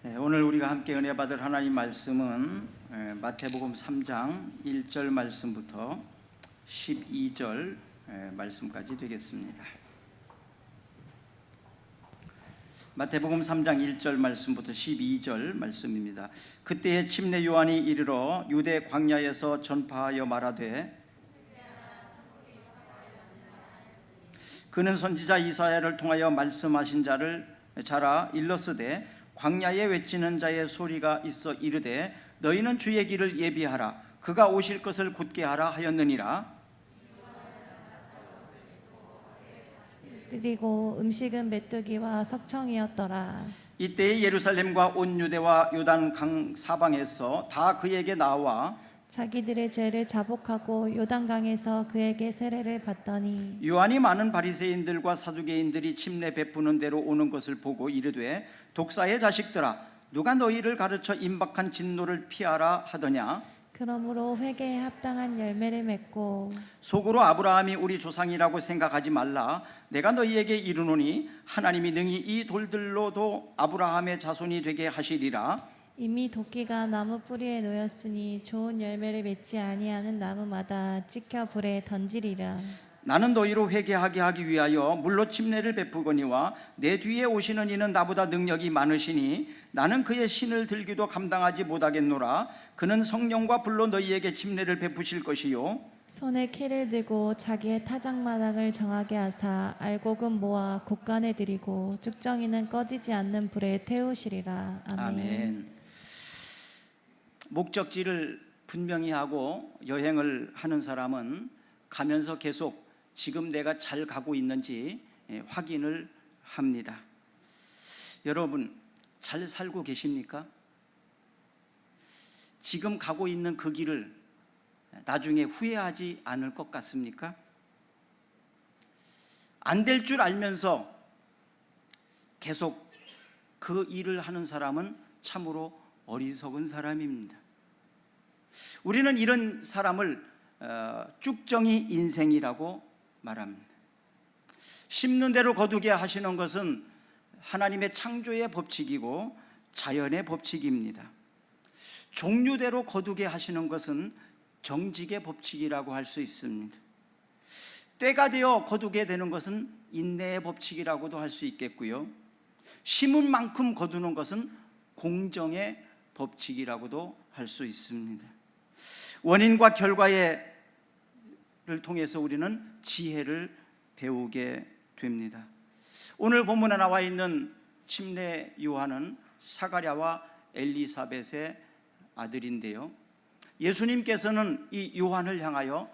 오늘 우리가 함께 은혜 받을 하나님 말씀은 마태복음 3장 1절 말씀부터 12절 말씀까지 되겠습니다. 마태복음 3장 1절 말씀부터 12절 말씀입니다. 그때에 침례 요한이 이르러 유대 광야에서 전파하여 말하되 그는 선지자 이사야를 통하여 말씀하신 자라 일렀으되 광야에 외치는 자의 소리가 있어 이르되 너희는 주의 길을 예비하라 그가 오실 것을 곧게 하라 하였느니라. 그리고 음식은 메뚜기와 석청이었더라. 이때에 예루살렘과 온 유대와 요단 강 사방에서 다 그에게 나와 자기들의 죄를 자복하고 요단강에서 그에게 세례를 받더니 요한이 많은 바리새인들과 사두개인들이 침례 베푸는 대로 오는 것을 보고 이르되 독사의 자식들아 누가 너희를 가르쳐 임박한 진노를 피하라 하더냐. 그러므로 회개에 합당한 열매를 맺고 속으로 아브라함이 우리 조상이라고 생각하지 말라. 내가 너희에게 이르노니 하나님이 능히 이 돌들로도 아브라함의 자손이 되게 하시리라. 이미 도끼가 나무 뿌리에 놓였으니 좋은 열매를 맺지 아니하는 나무마다 찍혀 불에 던지리라. 나는 너희로 회개하게 하기 위하여 물로 침례를 베푸거니와 내 뒤에 오시는 이는 나보다 능력이 많으시니 나는 그의 신을 들기도 감당하지 못하겠노라. 그는 성령과 불로 너희에게 침례를 베푸실 것이요 손에 키를 들고 자기의 타작마당을 정하게 하사 알곡은 모아 곡간에 들이고 쭉정이는 꺼지지 않는 불에 태우시리라. 아멘. 목적지를 분명히 하고 여행을 하는 사람은 가면서 계속 지금 내가 잘 가고 있는지 확인을 합니다. 여러분 잘 살고 계십니까? 지금 가고 있는 그 길을 나중에 후회하지 않을 것 같습니까? 안 될 줄 알면서 계속 그 일을 하는 사람은 참으로 어리석은 사람입니다. 우리는 이런 사람을 쭉정이 인생이라고 말합니다. 심는 대로 거두게 하시는 것은 하나님의 창조의 법칙이고 자연의 법칙입니다. 종류대로 거두게 하시는 것은 정직의 법칙이라고 할 수 있습니다. 때가 되어 거두게 되는 것은 인내의 법칙이라고도 할 수 있겠고요. 심은 만큼 거두는 것은 공정의 법칙이라고도 할 수 있습니다. 원인과 결과를 통해서 우리는 지혜를 배우게 됩니다. 오늘 본문에 나와 있는 침례 요한은 사가랴와 엘리사벳의 아들인데요, 예수님께서는 이 요한을 향하여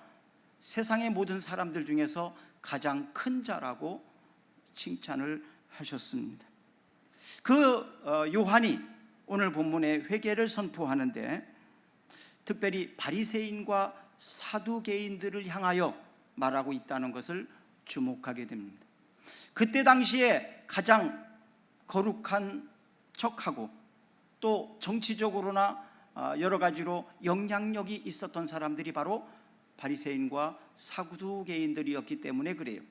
세상의 모든 사람들 중에서 가장 큰 자라고 칭찬을 하셨습니다. 그 요한이 오늘 본문에 회개를 선포하는데 특별히 바리새인과 사두개인들을 향하여 말하고 있다는 것을 주목하게 됩니다. 그때 당시에 가장 거룩한 척하고 또 정치적으로나 여러 가지로 영향력이 있었던 사람들이 바로 바리새인과 사두개인들이었기 때문에 그래요.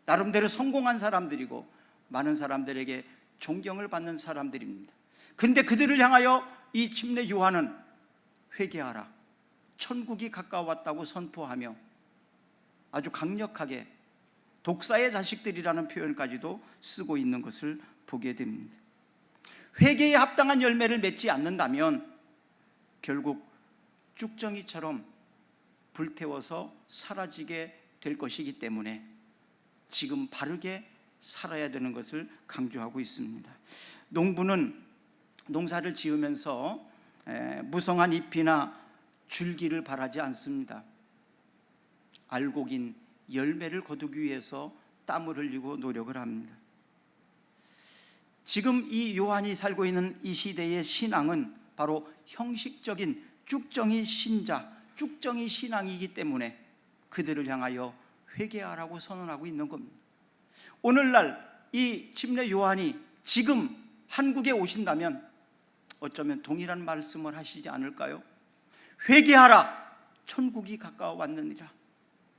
나름대로 성공한 사람들이고 많은 사람들에게 존경을 받는 사람들입니다. 그런데 그들을 향하여 이 침례 요한은 회개하라, 천국이 가까웠다고 선포하며 아주 강력하게 독사의 자식들이라는 표현까지도 쓰고 있는 것을 보게 됩니다. 회개에 합당한 열매를 맺지 않는다면 결국 쭉정이처럼 불태워서 사라지게 될 것이기 때문에 지금 바르게 살아야 되는 것을 강조하고 있습니다. 농부는 농사를 지으면서 무성한 잎이나 줄기를 바라지 않습니다. 알곡인 열매를 거두기 위해서 땀을 흘리고 노력을 합니다. 지금 이 요한이 살고 있는 이 시대의 신앙은 바로 형식적인 쭉정이 신자, 쭉정이 신앙이기 때문에 그들을 향하여 회개하라고 선언하고 있는 겁니다. 오늘날 이 침례 요한이 지금 한국에 오신다면 어쩌면 동일한 말씀을 하시지 않을까요? 회개하라, 천국이 가까워 왔느니라.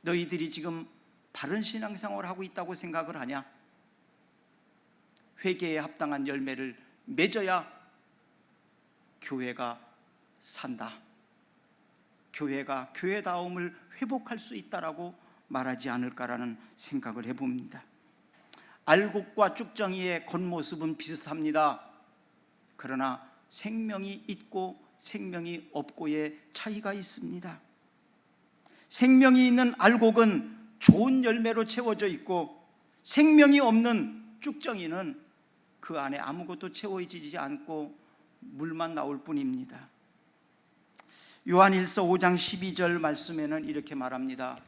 너희들이 지금 바른 신앙생활을 하고 있다고 생각을 하냐? 회개에 합당한 열매를 맺어야 교회가 산다. 교회가 교회다움을 회복할 수 있다라고 말하지 않을까라는 생각을 해봅니다. 알곡과 쭉정이의 겉모습은 비슷합니다. 그러나 생명이 있고 생명이 없고의 차이가 있습니다. 생명이 있는 알곡은 좋은 열매로 채워져 있고, 생명이 없는 쭉정이는 그 안에 아무것도 채워지지 않고 물만 나올 뿐입니다. 요한일서 5장 12절 말씀에는 이렇게 말합니다.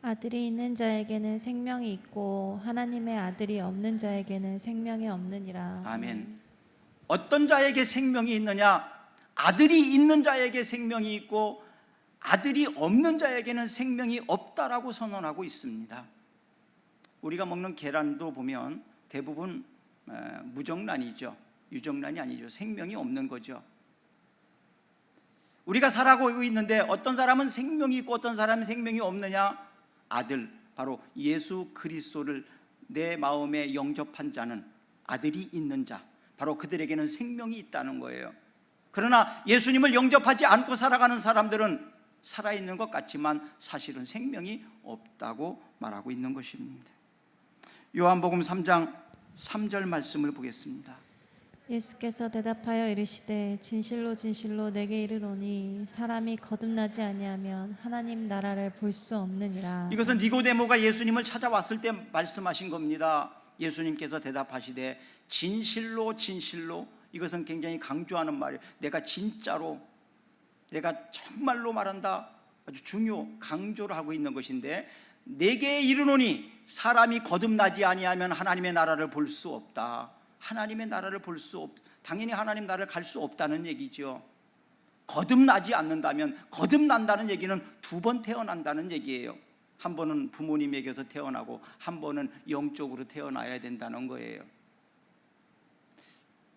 아들이 있는 자에게는 생명이 있고 하나님의 아들이 없는 자에게는 생명이 없느니라. 아멘. 어떤 자에게 생명이 있느냐? 아들이 있는 자에게 생명이 있고 아들이 없는 자에게는 생명이 없다라고 선언하고 있습니다. 우리가 먹는 계란도 보면 대부분 무정란이죠. 유정란이 아니죠. 생명이 없는 거죠. 우리가 살아가고 있는데 어떤 사람은 생명이 있고 어떤 사람은 생명이 없느냐? 아들, 바로 예수 그리스도를 내 마음에 영접한 자는, 아들이 있는 자, 바로 그들에게는 생명이 있다는 거예요. 그러나 예수님을 영접하지 않고 살아가는 사람들은 살아있는 것 같지만 사실은 생명이 없다고 말하고 있는 것입니다. 요한복음 3장 3절 말씀을 보겠습니다. 예수께서 대답하여 이르시되 진실로 진실로 내게 이르노니 사람이 거듭나지 아니하면 하나님 나라를 볼 수 없느니라. 이것은 니고데모가 예수님을 찾아왔을 때 말씀하신 겁니다. 예수님께서 대답하시되 진실로 진실로, 이것은 굉장히 강조하는 말이에요. 내가 진짜로, 내가 정말로 말한다. 아주 강조를 하고 있는 것인데, 내게 이르노니 사람이 거듭나지 아니하면 하나님의 나라를 볼 수 없다. 하나님의 나라를 볼 수 당연히 하나님 나라를 갈 수 없다는 얘기죠. 거듭나지 않는다면, 거듭난다는 얘기는 두 번 태어난다는 얘기예요. 한 번은 부모님에게서 태어나고 한 번은 영적으로 태어나야 된다는 거예요.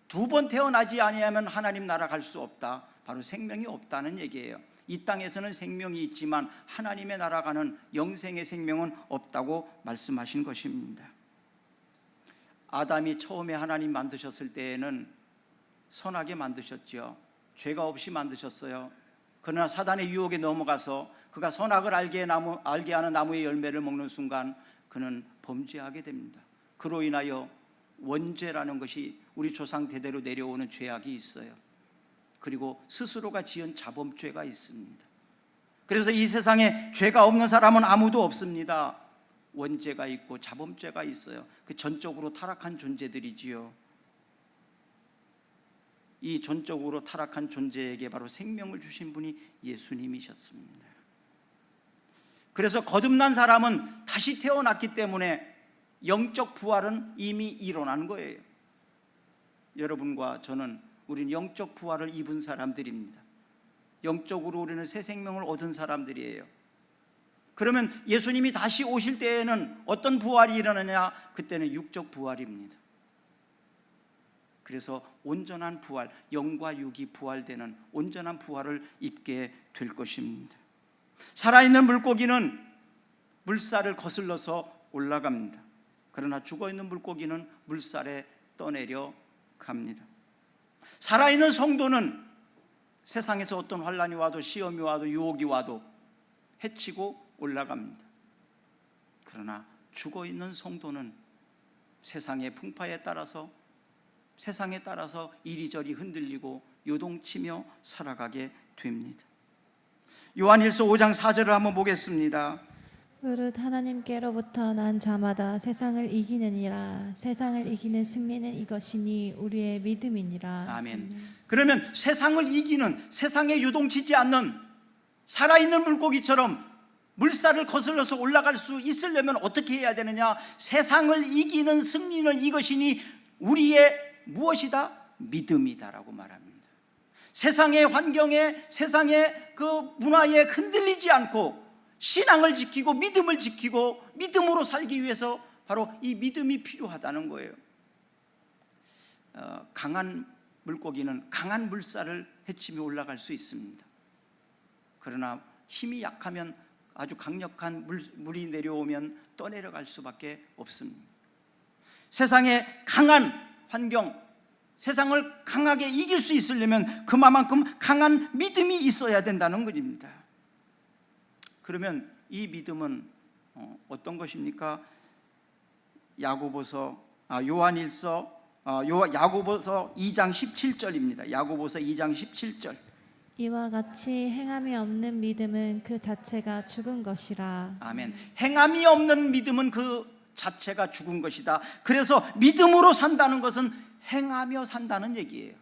두 번 태어나지 아니하면 하나님 나라 갈 수 없다. 바로 생명이 없다는 얘기예요. 이 땅에서는 생명이 있지만 하나님의 나라 가는 영생의 생명은 없다고 말씀하신 것입니다. 아담이 처음에 하나님 만드셨을 때에는 선하게 만드셨죠. 죄가 없이 만드셨어요. 그러나 사단의 유혹에 넘어가서 그가 선악을 알게 하는 나무의 열매를 먹는 순간 그는 범죄하게 됩니다. 그로 인하여 원죄라는 것이 우리 조상 대대로 내려오는 죄악이 있어요. 그리고 스스로가 지은 자범죄가 있습니다. 그래서 이 세상에 죄가 없는 사람은 아무도 없습니다. 원죄가 있고 자범죄가 있어요. 그 전적으로 타락한 존재들이지요. 이 전적으로 타락한 존재에게 바로 생명을 주신 분이 예수님이셨습니다. 그래서 거듭난 사람은 다시 태어났기 때문에 영적 부활은 이미 일어난 거예요. 여러분과 저는, 우리는 영적 부활을 입은 사람들입니다. 영적으로 우리는 새 생명을 얻은 사람들이에요. 그러면 예수님이 다시 오실 때에는 어떤 부활이 일어나냐? 그때는 육적 부활입니다. 그래서 온전한 부활, 영과 육이 부활되는 온전한 부활을 입게 될 것입니다. 살아있는 물고기는 물살을 거슬러서 올라갑니다. 그러나 죽어있는 물고기는 물살에 떠내려 갑니다. 살아있는 성도는 세상에서 어떤 환난이 와도, 시험이 와도, 유혹이 와도 해치고 올라갑니다. 그러나 죽어있는 성도는 세상의 풍파에 따라서, 세상에 따라서 이리저리 흔들리고 요동치며 살아가게 됩니다. 요한일서 5장 4절을 한번 보겠습니다. 그릇 하나님께로부터 난 자마다 세상을 이기느니라. 세상을 이기는 승리는 이것이니 우리의 믿음이니라. 아멘. 그러면 세상을 이기는, 세상에 요동치지 않는 살아있는 물고기처럼 물살을 거슬러서 올라갈 수 있으려면 어떻게 해야 되느냐? 세상을 이기는 승리는 이것이니 우리의 무엇이다? 믿음이다라고 말합니다. 세상의 환경에, 세상의 그 문화에 흔들리지 않고 신앙을 지키고 믿음을 지키고 믿음으로 살기 위해서 바로 이 믿음이 필요하다는 거예요. 강한 물고기는 강한 물살을 헤치며 올라갈 수 있습니다. 그러나 힘이 약하면, 아주 강력한 물이 내려오면 떠내려갈 수밖에 없습니다. 세상의 강한 환경, 세상을 강하게 이길 수 있으려면 그만큼 강한 믿음이 있어야 된다는 것입니다. 그러면 이 믿음은 어떤 것입니까? 야고보서 2장 17절입니다. 야고보서 2장 17절. 이와 같이 행함이 없는 믿음은 그 자체가 죽은 것이라. 아멘. 행함이 없는 믿음은 그 자체가 죽은 것이다. 그래서 믿음으로 산다는 것은 행하며 산다는 얘기예요.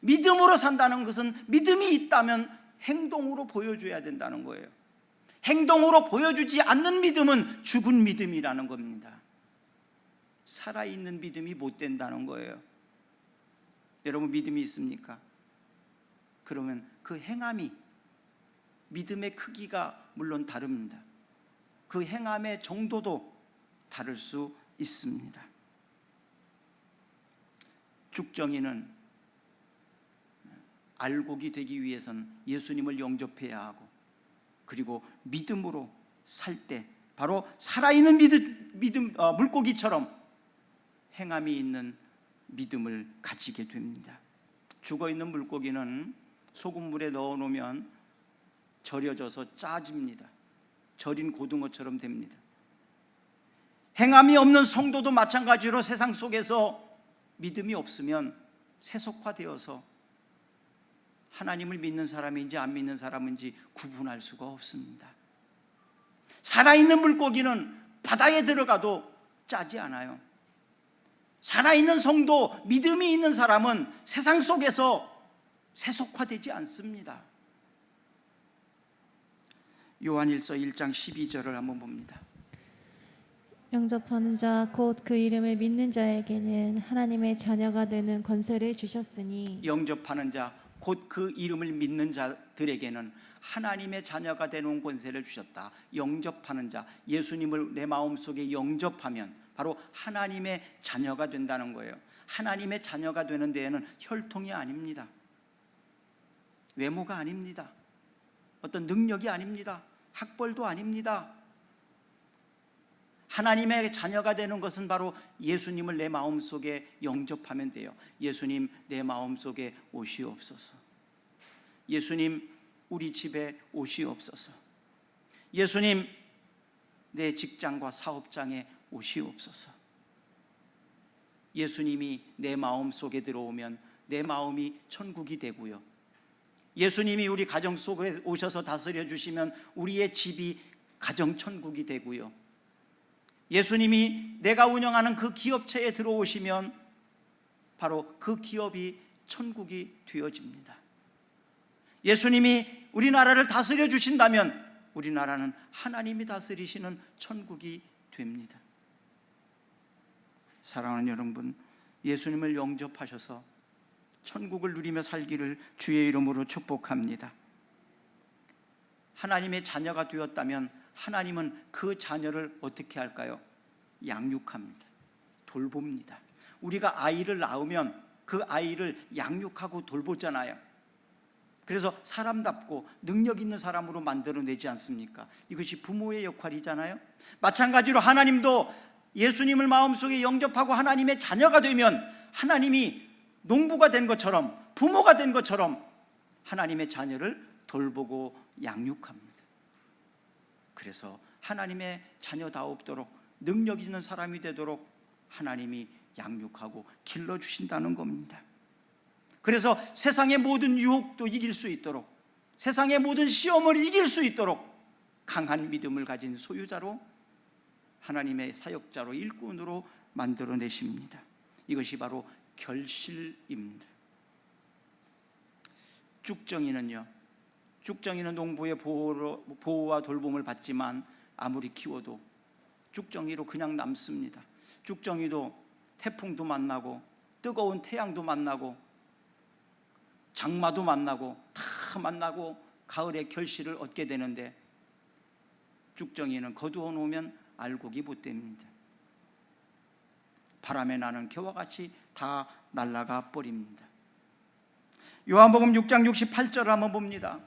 믿음으로 산다는 것은 믿음이 있다면 행동으로 보여줘야 된다는 거예요. 행동으로 보여주지 않는 믿음은 죽은 믿음이라는 겁니다. 살아있는 믿음이 못 된다는 거예요. 여러분 믿음이 있습니까? 그러면 그 행함이, 믿음의 크기가 물론 다릅니다. 그 행함의 정도도 다를 수 있습니다. 죽정이는 알곡이 되기 위해서는 예수님을 영접해야 하고, 그리고 믿음으로 살 때 바로 살아있는 물고기처럼 행함이 있는 믿음을 가지게 됩니다. 죽어있는 물고기는 소금물에 넣어놓으면 절여져서 짜집니다. 절인 고등어처럼 됩니다. 행함이 없는 성도도 마찬가지로 세상 속에서 믿음이 없으면 세속화되어서 하나님을 믿는 사람인지 안 믿는 사람인지 구분할 수가 없습니다. 살아있는 물고기는 바다에 들어가도 짜지 않아요. 살아있는 성도, 믿음이 있는 사람은 세상 속에서 세속화되지 않습니다. 요한일서 1장 12절을 한번 봅니다. 영접하는 자 곧 그 이름을 믿는 자에게는 하나님의 자녀가 되는 권세를 주셨으니. 영접하는 자 곧 그 이름을 믿는 자들에게는 하나님의 자녀가 되는 권세를 주셨다. 영접하는 자, 예수님을 내 마음속에 영접하면 바로 하나님의 자녀가 된다는 거예요. 하나님의 자녀가 되는 데에는 혈통이 아닙니다. 외모가 아닙니다. 어떤 능력이 아닙니다. 학벌도 아닙니다. 하나님의 자녀가 되는 것은 바로 예수님을 내 마음속에 영접하면 돼요. 예수님 내 마음속에 오시옵소서. 예수님 우리 집에 오시옵소서. 예수님 내 직장과 사업장에 오시옵소서. 예수님이 내 마음속에 들어오면 내 마음이 천국이 되고요, 예수님이 우리 가정 속에 오셔서 다스려 주시면 우리의 집이 가정 천국이 되고요, 예수님이 내가 운영하는 그 기업체에 들어오시면 바로 그 기업이 천국이 되어집니다. 예수님이 우리나라를 다스려 주신다면 우리나라는 하나님이 다스리시는 천국이 됩니다. 사랑하는 여러분, 예수님을 영접하셔서 천국을 누리며 살기를 주의 이름으로 축복합니다. 하나님의 자녀가 되었다면 하나님은 그 자녀를 어떻게 할까요? 양육합니다. 돌봅니다. 우리가 아이를 낳으면 그 아이를 양육하고 돌보잖아요. 그래서 사람답고 능력 있는 사람으로 만들어내지 않습니까? 이것이 부모의 역할이잖아요. 마찬가지로 하나님도 예수님을 마음속에 영접하고 하나님의 자녀가 되면 하나님이 농부가 된 것처럼, 부모가 된 것처럼 하나님의 자녀를 돌보고 양육합니다. 그래서 하나님의 자녀다움도록 능력 있는 사람이 되도록 하나님이 양육하고 길러주신다는 겁니다. 그래서 세상의 모든 유혹도 이길 수 있도록, 세상의 모든 시험을 이길 수 있도록 강한 믿음을 가진 소유자로, 하나님의 사역자로, 일꾼으로 만들어내십니다. 이것이 바로 결실입니다. 쭉정이는 농부의 보호와 돌봄을 받지만 아무리 키워도 쭉정이로 그냥 남습니다. 쭉정이도 태풍도 만나고 뜨거운 태양도 만나고 장마도 만나고 다 만나고 가을에 결실을 얻게 되는데, 쭉정이는 거두어 놓으면 알곡이 못 됩니다. 바람에 나는 겨와 같이 다 날아가 버립니다. 요한복음 6장 68절을 한번 봅니다.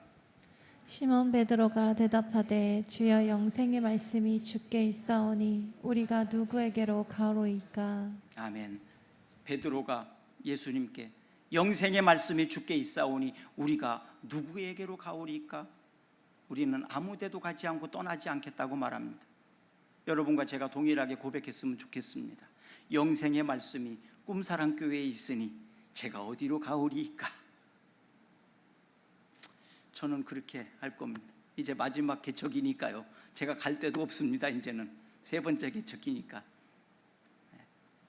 시몬 베드로가 대답하되 주여 영생의 말씀이 주께 있사오니 우리가 누구에게로 가오리이까. 아멘. 베드로가 예수님께 영생의 말씀이 주께 있사오니 우리가 누구에게로 가오리까? 우리는 아무 데도 가지 않고 떠나지 않겠다고 말합니다. 여러분과 제가 동일하게 고백했으면 좋겠습니다. 영생의 말씀이 꿈사랑교회에 있으니 제가 어디로 가오리까? 저는 그렇게 할 겁니다. 이제 마지막 개척이니까요. 제가 갈 데도 없습니다. 이제는 세 번째 개척이니까.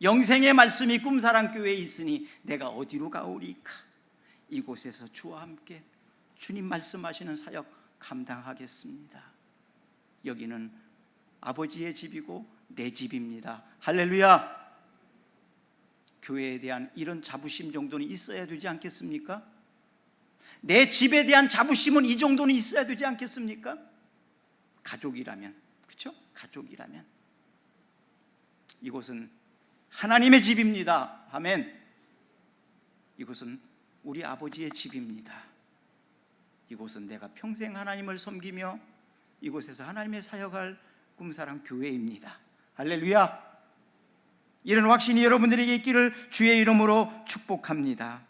영생의 말씀이 꿈사랑교회에 있으니 내가 어디로 가오리까? 이곳에서 주와 함께 주님 말씀하시는 사역 감당하겠습니다. 여기는 아버지의 집이고 내 집입니다. 할렐루야. 교회에 대한 이런 자부심 정도는 있어야 되지 않겠습니까? 내 집에 대한 자부심은 이 정도는 있어야 되지 않겠습니까? 가족이라면, 그렇죠? 가족이라면 이곳은 하나님의 집입니다. 아멘. 이곳은 우리 아버지의 집입니다. 이곳은 내가 평생 하나님을 섬기며 이곳에서 하나님의 사역할 꿈사랑 교회입니다. 할렐루야. 이런 확신이 여러분들에게 있기를 주의 이름으로 축복합니다.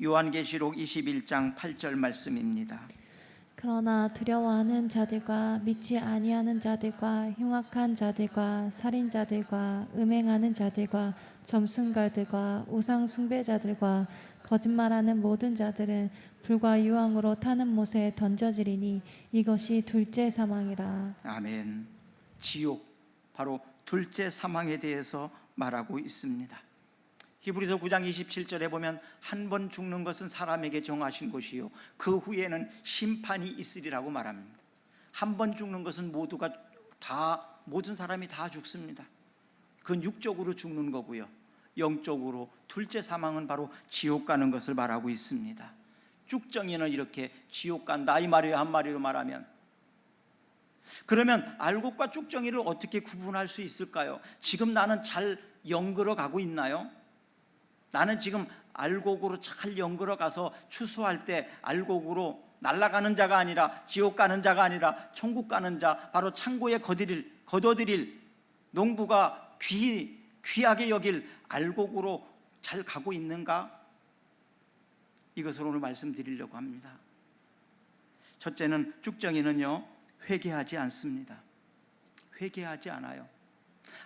요한계시록 21장 8절 말씀입니다. 그러나 두려워하는 자들과 믿지 아니하는 자들과 흉악한 자들과 살인자들과 음행하는 자들과 점순갈들과 우상 숭배자들과 거짓말하는 모든 자들은 불과 유황으로 타는 못에 던져지리니 이것이 둘째 사망이라. 아멘. 지옥, 바로 둘째 사망에 대해서 말하고 있습니다. 히브리서 9장 27절에 보면 한 번 죽는 것은 사람에게 정하신 것이요 그 후에는 심판이 있으리라고 말합니다. 한 번 죽는 것은 모든 사람이 다 죽습니다. 그건 육적으로 죽는 거고요, 영적으로 둘째 사망은 바로 지옥 가는 것을 말하고 있습니다. 쭉정이는 이렇게 지옥 간다 이 말이에요. 한 마리로 말하면. 그러면 알곡과 쭉정이를 어떻게 구분할 수 있을까요? 지금 나는 잘 연걸어 가고 있나요? 나는 지금 알곡으로 잘 연걸어 가서 추수할 때 알곡으로 날아가는 자가 아니라 지옥 가는 자가 아니라 천국 가는 자, 바로 창고에 거둬들일 농부가 귀하게 여길 알곡으로 잘 가고 있는가? 이것을 오늘 말씀드리려고 합니다. 첫째는 쭉정이는요 회개하지 않습니다. 회개하지 않아요.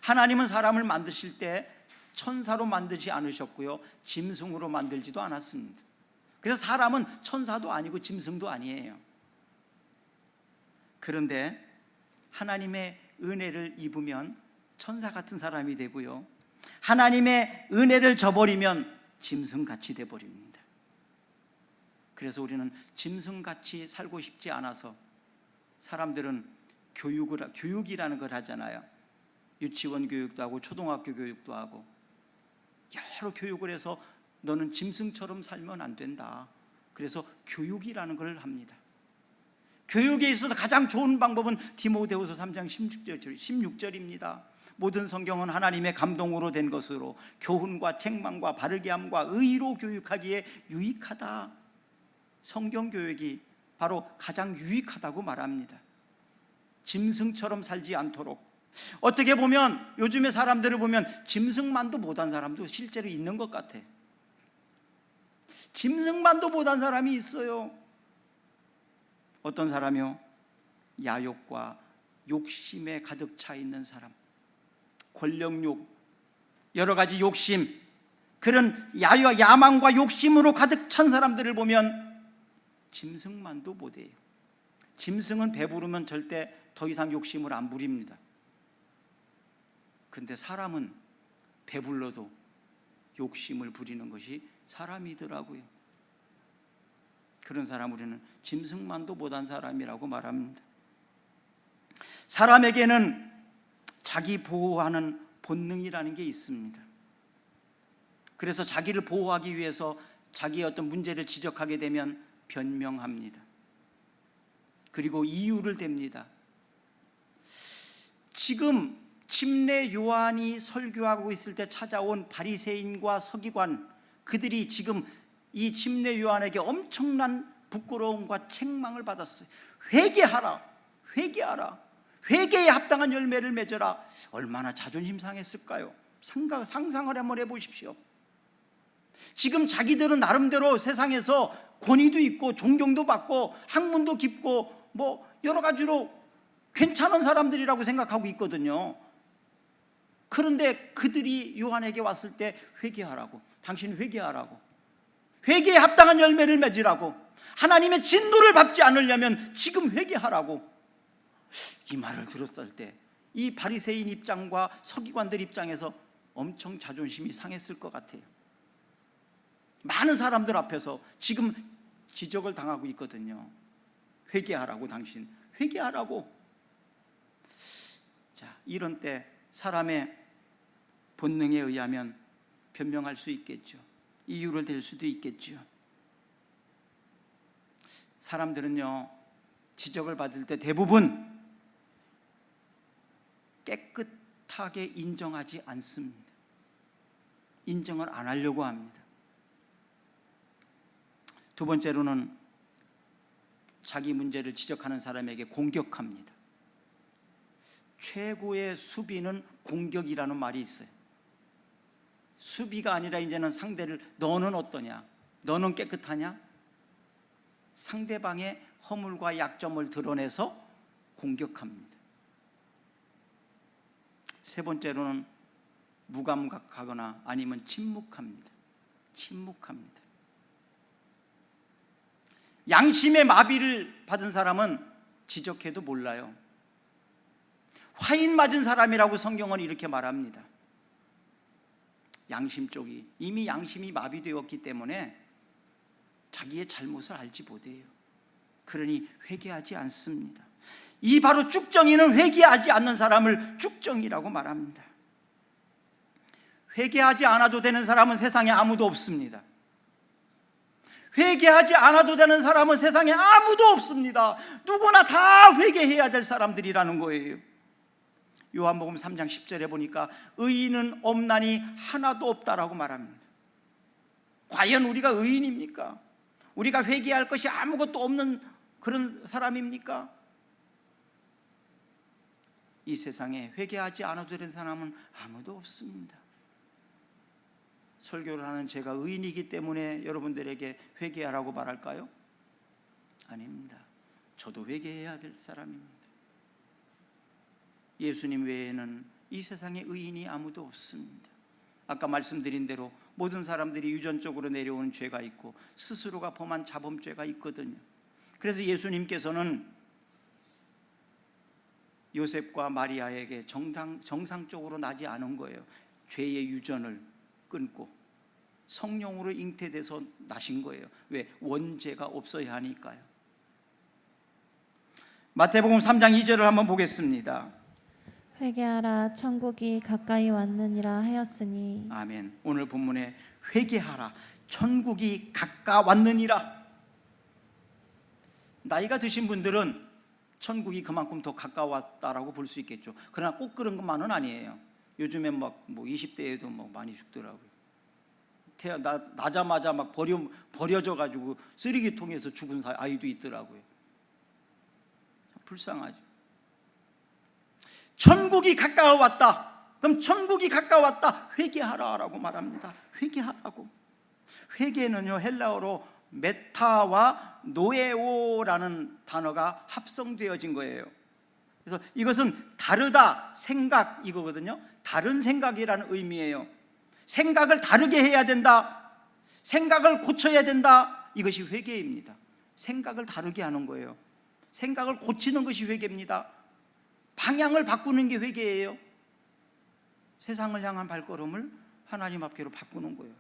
하나님은 사람을 만드실 때 천사로 만들지 않으셨고요, 짐승으로 만들지도 않았습니다. 그래서 사람은 천사도 아니고 짐승도 아니에요. 그런데 하나님의 은혜를 입으면 천사 같은 사람이 되고요, 하나님의 은혜를 저버리면 짐승같이 되어버립니다. 그래서 우리는 짐승같이 살고 싶지 않아서 사람들은 교육이라는 걸 하잖아요. 유치원 교육도 하고 초등학교 교육도 하고 여러 교육을 해서 너는 짐승처럼 살면 안 된다. 그래서 교육이라는 걸 합니다. 교육에 있어서 가장 좋은 방법은 디모데후서 3장 16절입니다. 모든 성경은 하나님의 감동으로 된 것으로 교훈과 책망과 바르게 함과 의로 교육하기에 유익하다. 성경 교육이 바로 가장 유익하다고 말합니다. 짐승처럼 살지 않도록. 어떻게 보면 요즘의 사람들을 보면 짐승만도 못한 사람도 실제로 있는 것 같아. 짐승만도 못한 사람이 있어요. 어떤 사람이요? 야욕과 욕심에 가득 차 있는 사람, 권력욕, 여러 가지 욕심, 그런 야망과 욕심으로 가득 찬 사람들을 보면 짐승만도 못해요. 짐승은 배부르면 절대 더 이상 욕심을 안 부립니다. 근데 사람은 배불러도 욕심을 부리는 것이 사람이더라고요. 그런 사람 우리는 짐승만도 못한 사람이라고 말합니다. 사람에게는 자기 보호하는 본능이라는 게 있습니다. 그래서 자기를 보호하기 위해서 자기의 어떤 문제를 지적하게 되면 변명합니다. 그리고 이유를 댑니다. 지금 침례 요한이 설교하고 있을 때 찾아온 바리새인과 서기관, 그들이 지금 이 침례 요한에게 엄청난 부끄러움과 책망을 받았어요. 회개하라, 회개하라, 회개에 합당한 열매를 맺어라. 얼마나 자존심 상했을까요? 상상을 한번 해보십시오. 지금 자기들은 나름대로 세상에서 권위도 있고 존경도 받고 학문도 깊고 뭐 여러 가지로 괜찮은 사람들이라고 생각하고 있거든요. 그런데 그들이 요한에게 왔을 때 회개하라고, 당신 회개하라고, 회개에 합당한 열매를 맺으라고, 하나님의 진노를 밟지 않으려면 지금 회개하라고, 이 말을 들었을 때 이 바리새인 입장과 서기관들 입장에서 엄청 자존심이 상했을 것 같아요. 많은 사람들 앞에서 지금 지적을 당하고 있거든요. 회개하라고, 당신 회개하라고. 자, 이런 때 사람의 본능에 의하면 변명할 수 있겠죠. 이유를 댈 수도 있겠죠. 사람들은요, 지적을 받을 때 대부분 깨끗하게 인정하지 않습니다. 인정을 안 하려고 합니다. 두 번째로는 자기 문제를 지적하는 사람에게 공격합니다. 최고의 수비는 공격이라는 말이 있어요. 수비가 아니라 이제는 상대를, 너는 어떠냐? 너는 깨끗하냐? 상대방의 허물과 약점을 드러내서 공격합니다. 세 번째로는 무감각하거나 아니면 침묵합니다. 침묵합니다. 양심의 마비를 받은 사람은 지적해도 몰라요. 화인 맞은 사람이라고 성경은 이렇게 말합니다. 양심 쪽이, 이미 양심이 마비되었기 때문에 자기의 잘못을 알지 못해요. 그러니 회개하지 않습니다. 이 바로 쭉정이는 회개하지 않는 사람을 쭉정이라고 말합니다. 회개하지 않아도 되는 사람은 세상에 아무도 없습니다. 회개하지 않아도 되는 사람은 세상에 아무도 없습니다. 누구나 다 회개해야 될 사람들이라는 거예요. 요한복음 3장 10절에 보니까 의인은 없나니 하나도 없다라고 말합니다. 과연 우리가 의인입니까? 우리가 회개할 것이 아무것도 없는 그런 사람입니까? 이 세상에 회개하지 않아도 되는 사람은 아무도 없습니다. 설교를 하는 제가 의인이기 때문에 여러분들에게 회개하라고 말할까요? 아닙니다. 저도 회개해야 될 사람입니다. 예수님 외에는 이 세상에 의인이 아무도 없습니다. 아까 말씀드린 대로 모든 사람들이 유전적으로 내려오는 죄가 있고 스스로가 범한 자범죄가 있거든요. 그래서 예수님께서는 요셉과 마리아에게 정상적으로 나지 않은 거예요. 죄의 유전을 끊고 성령으로 잉태돼서 나신 거예요. 왜? 원죄가 없어야 하니까요. 마태복음 3장 2절을 한번 보겠습니다. 회개하라 천국이 가까이 왔느니라 하였으니. 아멘. 오늘 본문에 회개하라 천국이 가까웠느니라. 나이가 드신 분들은 천국이 그만큼 더 가까웠다라고 볼 수 있겠죠. 그러나 꼭 그런 것만은 아니에요. 요즘에 막 20대에도 많이 죽더라고요. 나자마자 막 버려져 가지고 쓰레기통에서 죽은 아이도 있더라고요. 불쌍하죠. 천국이 가까워왔다. 그럼 천국이 가까웠다. 회개하라라고 말합니다. 회개하라고. 회개는요, 헬라어로 메타와 노에오라는 단어가 합성되어진 거예요. 그래서 이것은 다르다, 생각 이거거든요. 다른 생각이라는 의미예요. 생각을 다르게 해야 된다. 생각을 고쳐야 된다. 이것이 회개입니다. 생각을 다르게 하는 거예요. 생각을 고치는 것이 회개입니다. 방향을 바꾸는 게 회개예요. 세상을 향한 발걸음을 하나님 앞으로 바꾸는 거예요.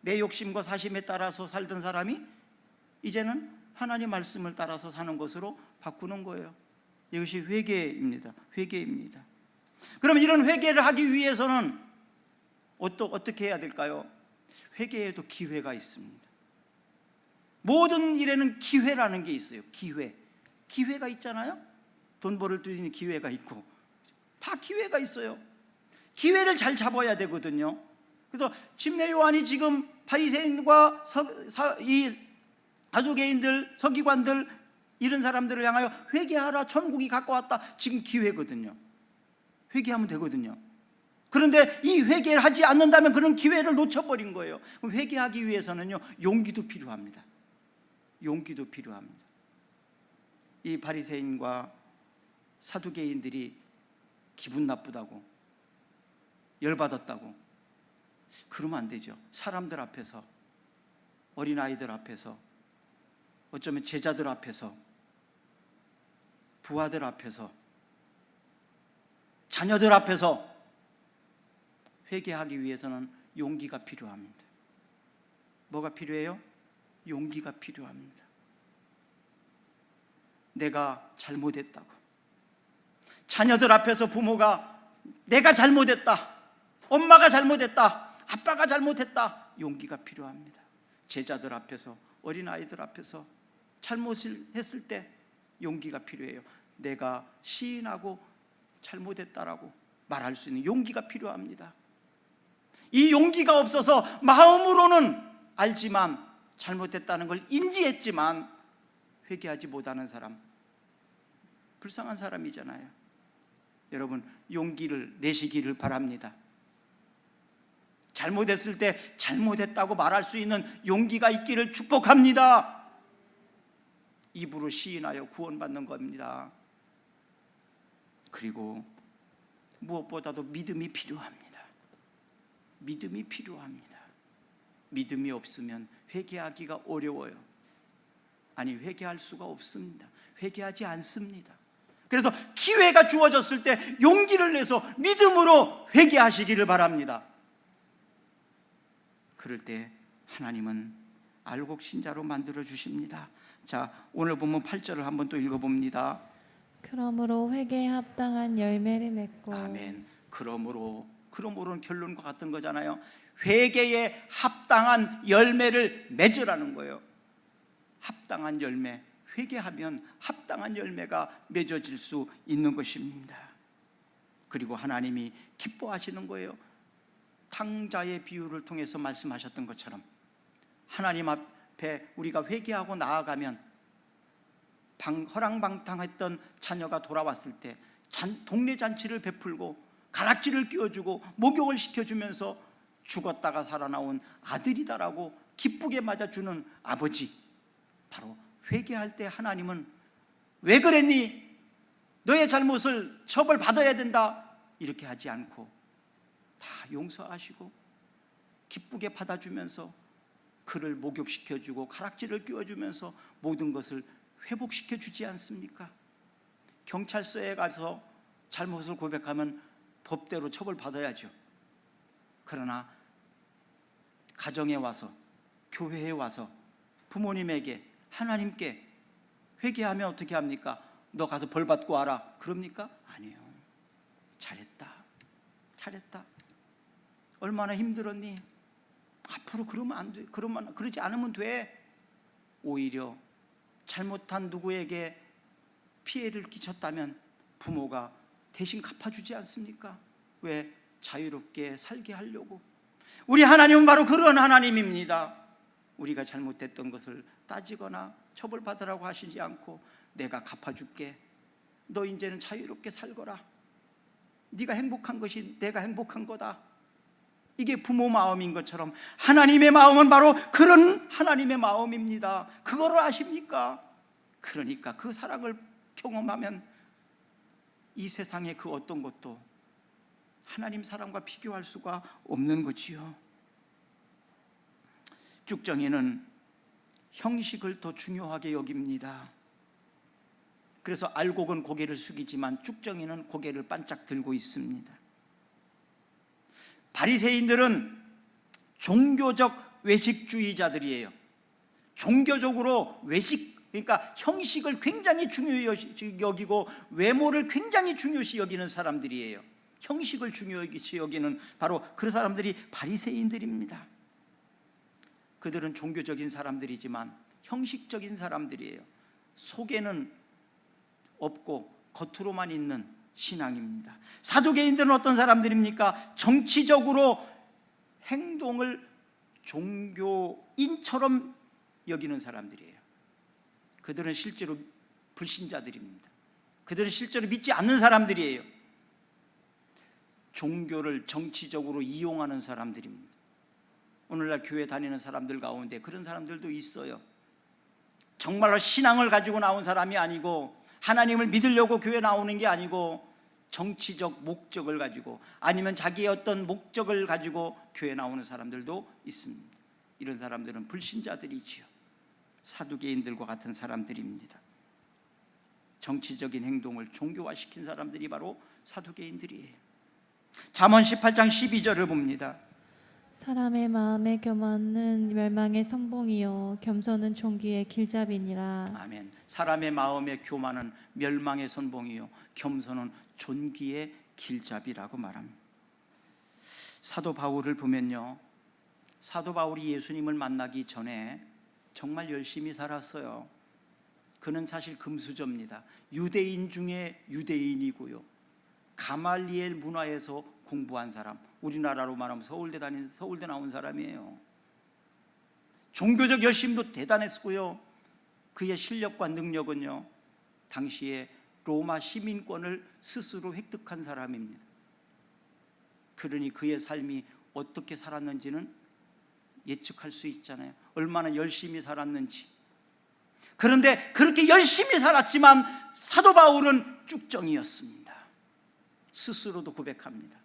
내 욕심과 사심에 따라서 살던 사람이 이제는 하나님 말씀을 따라서 사는 것으로 바꾸는 거예요. 이것이 회개입니다. 회개입니다. 그럼 이런 회개를 하기 위해서는 어떻게 해야 될까요? 회개에도 기회가 있습니다. 모든 일에는 기회라는 게 있어요. 기회가 있잖아요. 돈 벌을 수 있는 기회가 있고 다 기회가 있어요. 기회를 잘 잡아야 되거든요. 그래서 침례 요한이 지금 바리새인과 이 사두개인들, 서기관들 이런 사람들을 향하여 회개하라 천국이 가까웠다. 지금 기회거든요. 회개하면 되거든요. 그런데 이 회개를 하지 않는다면 그런 기회를 놓쳐버린 거예요. 회개하기 위해서는요, 용기도 필요합니다. 용기도 필요합니다. 이 바리새인과 사두개인들이 기분 나쁘다고, 열받았다고 그러면 안 되죠. 사람들 앞에서, 어린아이들 앞에서, 어쩌면 제자들 앞에서, 부하들 앞에서, 자녀들 앞에서 회개하기 위해서는 용기가 필요합니다. 뭐가 필요해요? 용기가 필요합니다. 내가 잘못했다고, 자녀들 앞에서 부모가 내가 잘못했다, 엄마가 잘못했다, 아빠가 잘못했다, 용기가 필요합니다. 제자들 앞에서, 어린아이들 앞에서 잘못을 했을 때 용기가 필요해요. 내가 시인하고 잘못했다라고 말할 수 있는 용기가 필요합니다. 이 용기가 없어서 마음으로는 알지만, 잘못했다는 걸 인지했지만 회개하지 못하는 사람, 불쌍한 사람이잖아요. 여러분, 용기를 내시기를 바랍니다. 잘못했을 때 잘못했다고 말할 수 있는 용기가 있기를 축복합니다. 입으로 시인하여 구원받는 겁니다. 그리고 무엇보다도 믿음이 필요합니다. 믿음이 필요합니다. 믿음이 없으면 회개하기가 어려워요. 아니, 회개할 수가 없습니다. 회개하지 않습니다. 그래서 기회가 주어졌을 때 용기를 내서 믿음으로 회개하시기를 바랍니다. 그럴 때 하나님은 알곡 신자로 만들어 주십니다. 자, 오늘 본문 8절을 한번 또 읽어봅니다. 그러므로 회개에 합당한 열매를 맺고. 아멘. 그러므로는 결론과 같은 거잖아요. 회개에 합당한 열매를 맺으라는 거예요. 합당한 열매, 회개하면 합당한 열매가 맺어질 수 있는 것입니다. 그리고 하나님이 기뻐하시는 거예요. 탕자의 비유를 통해서 말씀하셨던 것처럼 하나님 앞에 우리가 회개하고 나아가면 허랑방탕했던 자녀가 돌아왔을 때 동네 잔치를 베풀고 가락지를 끼워주고 목욕을 시켜주면서 죽었다가 살아나온 아들이다라고 기쁘게 맞아주는 아버지, 바로 회개할 때 하나님은 왜 그랬니? 너의 잘못을 처벌받아야 된다, 이렇게 하지 않고 다 용서하시고 기쁘게 받아주면서 그를 목욕시켜주고 가락지를 끼워주면서 모든 것을 회복시켜주지 않습니까? 경찰서에 가서 잘못을 고백하면 법대로 처벌받아야죠. 그러나 가정에 와서, 교회에 와서 부모님에게, 하나님께 회개하면 어떻게 합니까? 너 가서 벌 받고 와라, 그럽니까? 아니에요. 잘했다. 얼마나 힘들었니? 앞으로 그러면 안 돼. 그러지 않으면 돼. 오히려 잘못한 누구에게 피해를 끼쳤다면 부모가 대신 갚아주지 않습니까? 왜? 자유롭게 살게 하려고. 우리 하나님은 바로 그런 하나님입니다. 우리가 잘못했던 것을 따지거나 처벌받으라고 하시지 않고 내가 갚아줄게, 너 이제는 자유롭게 살거라, 네가 행복한 것이 내가 행복한 거다, 이게 부모 마음인 것처럼 하나님의 마음은 바로 그런 하나님의 마음입니다. 그거를 아십니까? 그러니까 그 사랑을 경험하면 이 세상의 그 어떤 것도 하나님 사랑과 비교할 수가 없는 거지요. 쭉정이는 형식을 더 중요하게 여깁니다. 그래서 알곡은 고개를 숙이지만 쭉정이는 고개를 반짝 들고 있습니다. 바리새인들은 종교적 외식주의자들이에요. 종교적으로 그러니까 형식을 굉장히 중요시 여기고 외모를 굉장히 중요시 여기는 사람들이에요. 형식을 중요시 여기는 바로 그 사람들이 바리새인들입니다. 그들은 종교적인 사람들이지만 형식적인 사람들이에요. 속에는 없고 겉으로만 있는 신앙입니다. 사두개인들은 어떤 사람들입니까? 정치적으로 행동을 종교인처럼 여기는 사람들이에요. 그들은 실제로 불신자들입니다. 그들은 실제로 믿지 않는 사람들이에요. 종교를 정치적으로 이용하는 사람들입니다. 오늘날 교회 다니는 사람들 가운데 그런 사람들도 있어요. 정말로 신앙을 가지고 나온 사람이 아니고 하나님을 믿으려고 교회 나오는 게 아니고 정치적 목적을 가지고 아니면 자기의 어떤 목적을 가지고 교회 나오는 사람들도 있습니다. 이런 사람들은 불신자들이지요. 사두개인들과 같은 사람들입니다. 정치적인 행동을 종교화시킨 사람들이 바로 사두개인들이에요. 잠언 18장 12절을 봅니다. 사람의 마음의 교만은 멸망의 선봉이요 겸손은 종기의 길잡이니라. 아멘. 사람의 마음의 교만은 멸망의 선봉이요 겸손은 존귀의 길잡이라고 말합니다. 사도 바울을 보면요, 사도 바울이 예수님을 만나기 전에 정말 열심히 살았어요. 그는 사실 금수저입니다. 유대인 중에 유대인이고요, 가말리엘 문화에서 공부한 사람, 우리나라로 말하면 서울대 나온 사람이에요. 종교적 열심도 대단했고요, 그의 실력과 능력은요 당시에 로마 시민권을 스스로 획득한 사람입니다. 그러니 그의 삶이 어떻게 살았는지는 예측할 수 있잖아요. 얼마나 열심히 살았는지. 그런데 그렇게 열심히 살았지만 사도 바울은 쭉정이였습니다. 스스로도 고백합니다.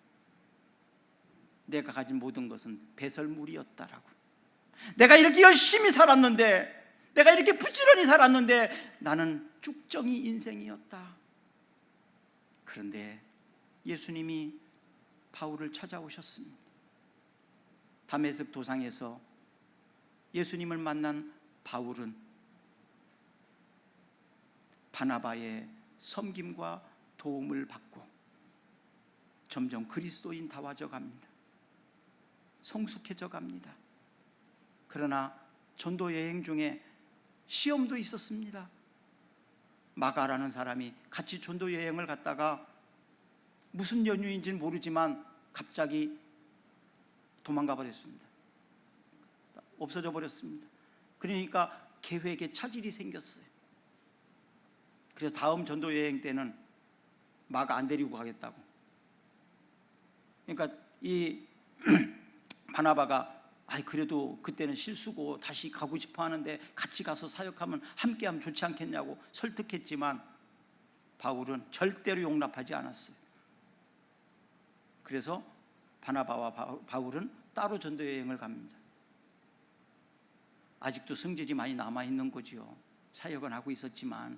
내가 가진 모든 것은 배설물이었다라고. 내가 이렇게 열심히 살았는데, 내가 이렇게 부지런히 살았는데 나는 쭉정이 인생이었다. 그런데 예수님이 바울을 찾아오셨습니다. 다메섹 도상에서 예수님을 만난 바울은 바나바의 섬김과 도움을 받고 점점 그리스도인 다워져 갑니다. 성숙해져 갑니다. 그러나 전도 여행 중에 시험도 있었습니다. 마가라는 사람이 같이 전도 여행을 갔다가 무슨 연유인지는 모르지만 갑자기 도망가 버렸습니다. 없어져 버렸습니다. 그러니까 계획에 차질이 생겼어요. 그래서 다음 전도 여행 때는 마가 안 데리고 가겠다고. 그러니까 이 바나바가 그래도 그때는 실수고 다시 가고 싶어 하는데 같이 가서 사역하면 함께하면 좋지 않겠냐고 설득했지만 바울은 절대로 용납하지 않았어요. 그래서 바나바와 바울은 따로 전도 여행을 갑니다. 아직도 성질이 많이 남아있는 거지요. 사역은 하고 있었지만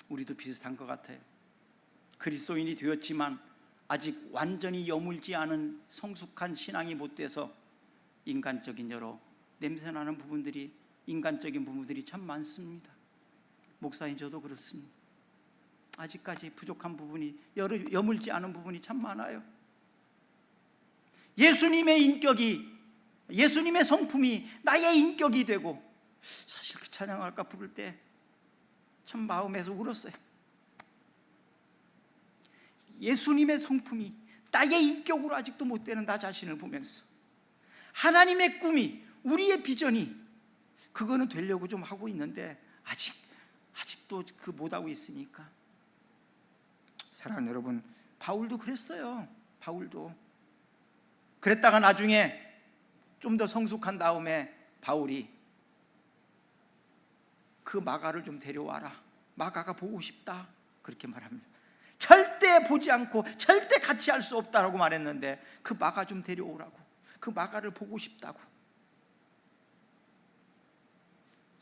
우리도 비슷한 것 같아요. 그리스도인이 되었지만 아직 완전히 여물지 않은 성숙한 신앙이 못 돼서 인간적인 여러 냄새나는 부분들이, 인간적인 부분들이 참 많습니다. 목사인 저도 그렇습니다. 아직까지 부족한 부분이, 여물지 않은 부분이 참 많아요. 예수님의 인격이, 예수님의 성품이 나의 인격이 되고, 사실 그 찬양을 아까 부를 때 참 마음에서 울었어요. 예수님의 성품이 나의 인격으로 아직도 못 되는 나 자신을 보면서 하나님의 꿈이, 우리의 비전이, 그거는 되려고 좀 하고 있는데 아직도 그 못하고 있으니까. 사랑하는 여러분, 바울도 그랬어요. 바울도 그랬다가 나중에 좀 더 성숙한 다음에 바울이 그 마가를 좀 데려와라, 마가가 보고 싶다, 그렇게 말합니다. 절대 보지 않고 절대 같이 할 수 없다라고 말했는데 그 마가 좀 데려오라고, 그 마가를 보고 싶다고.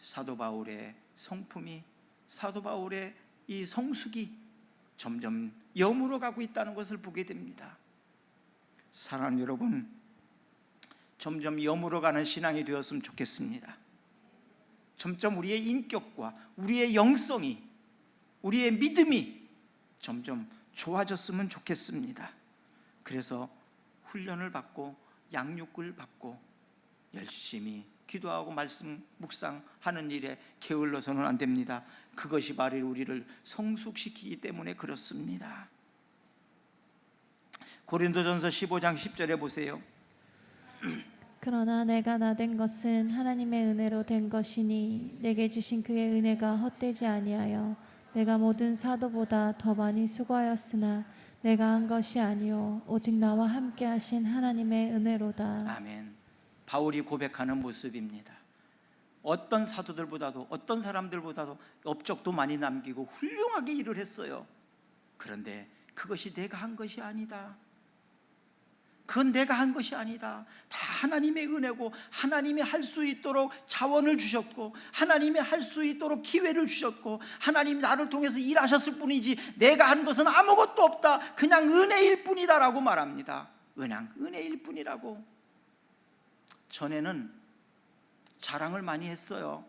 사도 바울의 성품이, 사도 바울의 이 성숙이 점점 여물어 가고 있다는 것을 보게 됩니다. 사랑하는 여러분, 점점 여물어가는 신앙이 되었으면 좋겠습니다. 점점 우리의 인격과 우리의 영성이, 우리의 믿음이 점점 좋아졌으면 좋겠습니다. 그래서 훈련을 받고 양육을 받고 열심히 기도하고 말씀 묵상하는 일에 게을러서는 안 됩니다. 그것이 바로 우리를 성숙시키기 때문에 그렇습니다. 고린도전서 15장 10절에 보세요. 그러나 내가 나된 것은 하나님의 은혜로 된 것이니 내게 주신 그의 은혜가 헛되지 아니하여 내가 모든 사도보다 더 많이 수고하였으나 내가 한 것이 아니요 오직 나와 함께 하신 하나님의 은혜로다. 아멘. 바울이 고백하는 모습입니다. 어떤 사도들보다도, 어떤 사람들보다도 업적도 많이 남기고 훌륭하게 일을 했어요. 그런데 그것이 내가 한 것이 아니다. 그건 내가 한 것이 아니다. 다 하나님의 은혜고, 하나님이 할 수 있도록 자원을 주셨고, 하나님이 할 수 있도록 기회를 주셨고, 하나님이 나를 통해서 일하셨을 뿐이지 내가 한 것은 아무것도 없다. 그냥 은혜일 뿐이다라고 말합니다. 그냥 은혜일 뿐이라고. 전에는 자랑을 많이 했어요.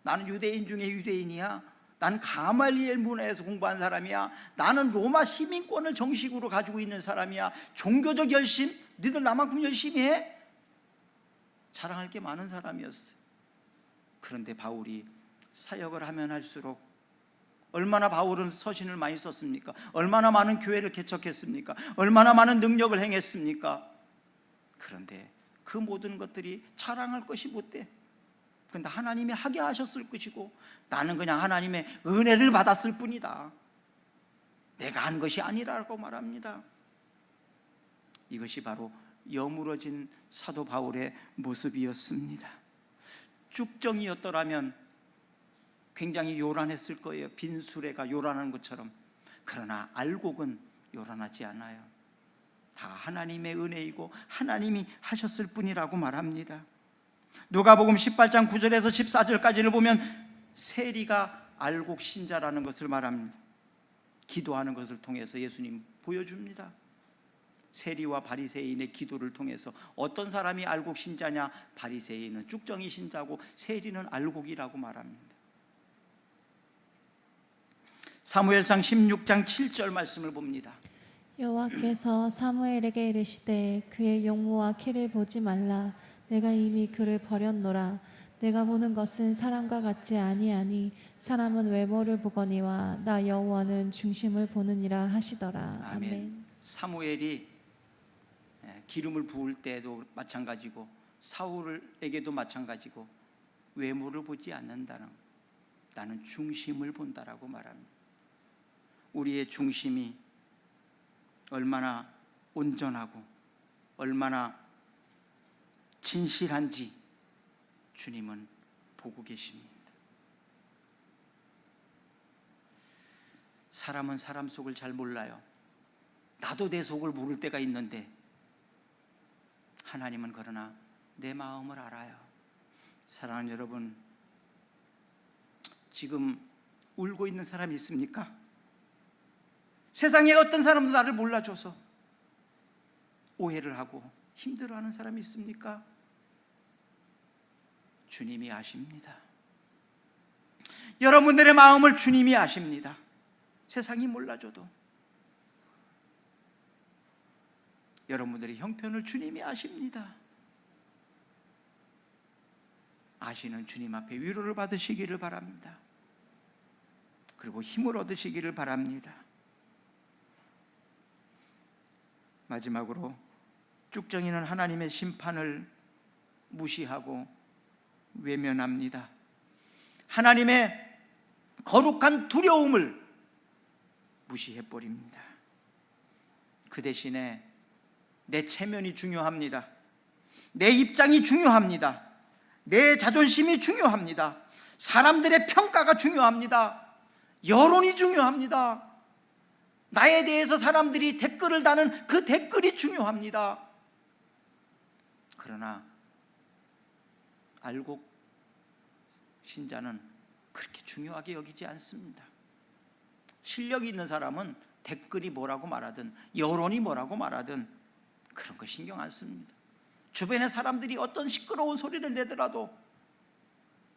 나는 유대인 중에 유대인이야. 나는 가말리엘 문화에서 공부한 사람이야. 나는 로마 시민권을 정식으로 가지고 있는 사람이야. 종교적 열심, 너희들 나만큼 열심히 해? 자랑할 게 많은 사람이었어요. 그런데 바울이 사역을 하면 할수록 얼마나 바울은 서신을 많이 썼습니까? 얼마나 많은 교회를 개척했습니까? 얼마나 많은 능력을 행했습니까? 그런데 그 모든 것들이 자랑할 것이 못돼. 그런데 하나님이 하게 하셨을 것이고, 나는 그냥 하나님의 은혜를 받았을 뿐이다. 내가 한 것이 아니라고 말합니다. 이것이 바로 여물어진 사도 바울의 모습이었습니다. 쭉정이었더라면 굉장히 요란했을 거예요. 빈 수레가 요란한 것처럼. 그러나 알곡은 요란하지 않아요. 다 하나님의 은혜이고 하나님이 하셨을 뿐이라고 말합니다. 누가복음 18장 9절에서 14절까지를 보면 세리가 알곡 신자라는 것을 말합니다. 기도하는 것을 통해서 예수님 보여줍니다. 세리와 바리새인의 기도를 통해서 어떤 사람이 알곡 신자냐? 바리새인은 쭉정이 신자고 세리는 알곡이라고 말합니다. 사무엘상 16장 7절 말씀을 봅니다. 여호와께서 사무엘에게 이르시되 그의 용모와 키를 보지 말라. 내가 이미 그를 버렸노라. 내가 보는 것은 사람과 같지 아니하니 사람은 외모를 보거니와 나 여호와는 중심을 보느니라 하시더라. 아멘. 아멘. 사무엘이 기름을 부을 때도 마찬가지고 사울에게도 마찬가지고 외모를 보지 않는다는, 나는 중심을 본다라고 말합니다. 우리의 중심이 얼마나 온전하고 얼마나 진실한지 주님은 보고 계십니다. 사람은 사람 속을 잘 몰라요. 나도 내 속을 모를 때가 있는데 하나님은 그러나 내 마음을 알아요. 사랑하는 여러분, 지금 울고 있는 사람이 있습니까? 세상에 어떤 사람도 나를 몰라줘서 오해를 하고 힘들어하는 사람이 있습니까? 주님이 아십니다. 여러분들의 마음을 주님이 아십니다. 세상이 몰라줘도 여러분들의 형편을 주님이 아십니다. 아시는 주님 앞에 위로를 받으시기를 바랍니다. 그리고 힘을 얻으시기를 바랍니다. 마지막으로 쭉정이는 하나님의 심판을 무시하고 외면합니다. 하나님의 거룩한 두려움을 무시해버립니다. 그 대신에 내 체면이 중요합니다. 내 입장이 중요합니다. 내 자존심이 중요합니다. 사람들의 평가가 중요합니다. 여론이 중요합니다. 나에 대해서 사람들이 댓글을 다는 그 댓글이 중요합니다. 그러나 알곡 신자는 그렇게 중요하게 여기지 않습니다. 실력이 있는 사람은 댓글이 뭐라고 말하든 여론이 뭐라고 말하든 그런 거 신경 안 씁니다. 주변의 사람들이 어떤 시끄러운 소리를 내더라도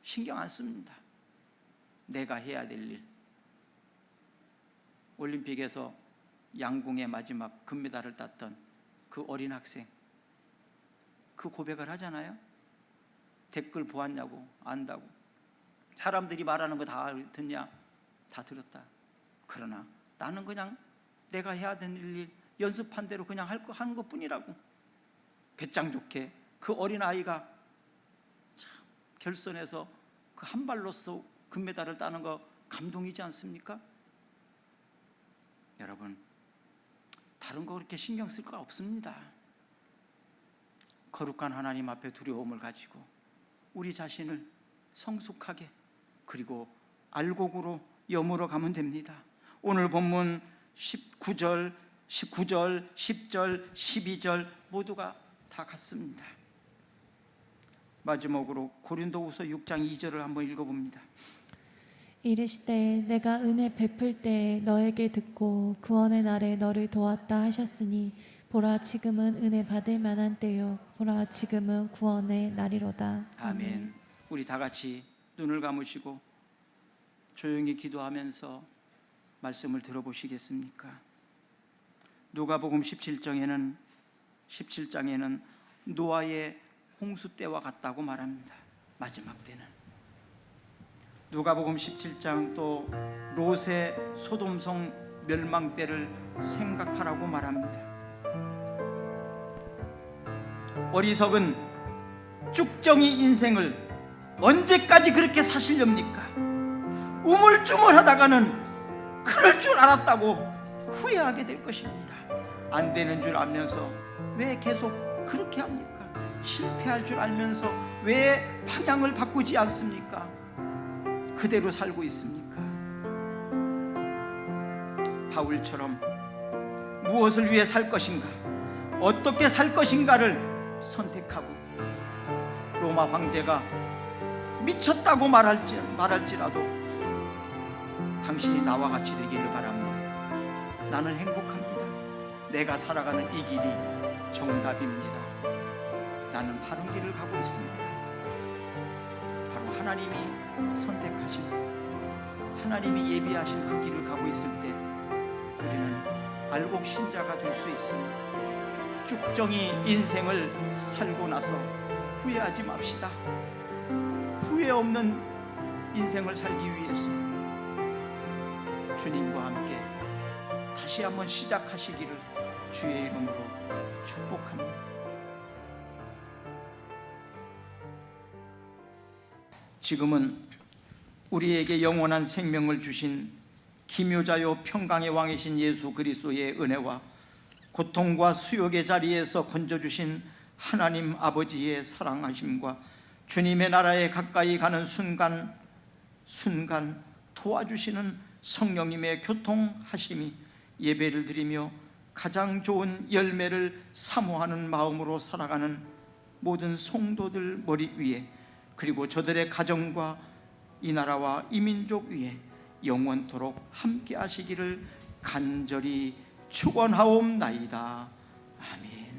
신경 안 씁니다. 내가 해야 될 일. 올림픽에서 양궁의 마지막 금메달을 땄던 그 어린 학생, 그 고백을 하잖아요. 댓글 보았냐고, 안다고. 사람들이 말하는 거 다 듣냐? 다 들었다. 그러나 나는 그냥 내가 해야 되는 일 연습한 대로 그냥 하는 것뿐이라고. 배짱 좋게 그 어린 아이가 참 결선에서 그 한 발로서 금메달을 따는 거 감동이지 않습니까? 여러분, 다른 거 그렇게 신경 쓸 거 없습니다. 거룩한 하나님 앞에 두려움을 가지고 우리 자신을 성숙하게 그리고 알곡으로 여물어 가면 됩니다. 오늘 본문 19절, 10절, 12절 모두가 다 같습니다. 마지막으로 고린도후서 6장 2절을 한번 읽어봅니다. 이르시되 내가 은혜 베풀 때 너에게 듣고 구원의 날에 너를 도왔다 하셨으니 보라 지금은 은혜 받을 만한 때요 보라 지금은 구원의 날이로다. 아멘. 우리 다 같이 눈을 감으시고 조용히 기도하면서 말씀을 들어보시겠습니까? 누가복음 17장에는 노아의 홍수 때와 같다고 말합니다. 마지막 때는. 누가복음 17장 또 롯의 소돔성 멸망 때를 생각하라고 말합니다. 어리석은 쭉정이 인생을 언제까지 그렇게 사시렵니까? 우물쭈물하다가는 그럴 줄 알았다고 후회하게 될 것입니다. 안 되는 줄 알면서 왜 계속 그렇게 합니까? 실패할 줄 알면서 왜 방향을 바꾸지 않습니까? 그대로 살고 있습니까? 바울처럼 무엇을 위해 살 것인가, 어떻게 살 것인가를 선택하고 로마 황제가 미쳤다고 말할지라도 당신이 나와 같이 되기를 바랍니다. 나는 행복합니다. 내가 살아가는 이 길이 정답입니다. 나는 바른 길을 가고 있습니다. 바로 하나님이 선택하신, 하나님이 예비하신 그 길을 가고 있을 때 우리는 알곡 신자가 될 수 있습니다. 쭉정이 인생을 살고 나서 후회하지 맙시다. 후회 없는 인생을 살기 위해서 주님과 함께 다시 한번 시작하시기를 주의 이름으로 축복합니다. 지금은 우리에게 영원한 생명을 주신 기묘자요 평강의 왕이신 예수 그리스도의 은혜와 고통과 수욕의 자리에서 건져주신 하나님 아버지의 사랑하심과 주님의 나라에 가까이 가는 순간 도와주시는 성령님의 교통하심이 예배를 드리며 가장 좋은 열매를 사모하는 마음으로 살아가는 모든 성도들 머리 위에, 그리고 저들의 가정과 이 나라와 이 민족 위에 영원토록 함께 하시기를 간절히 축원하옵나이다. 아멘.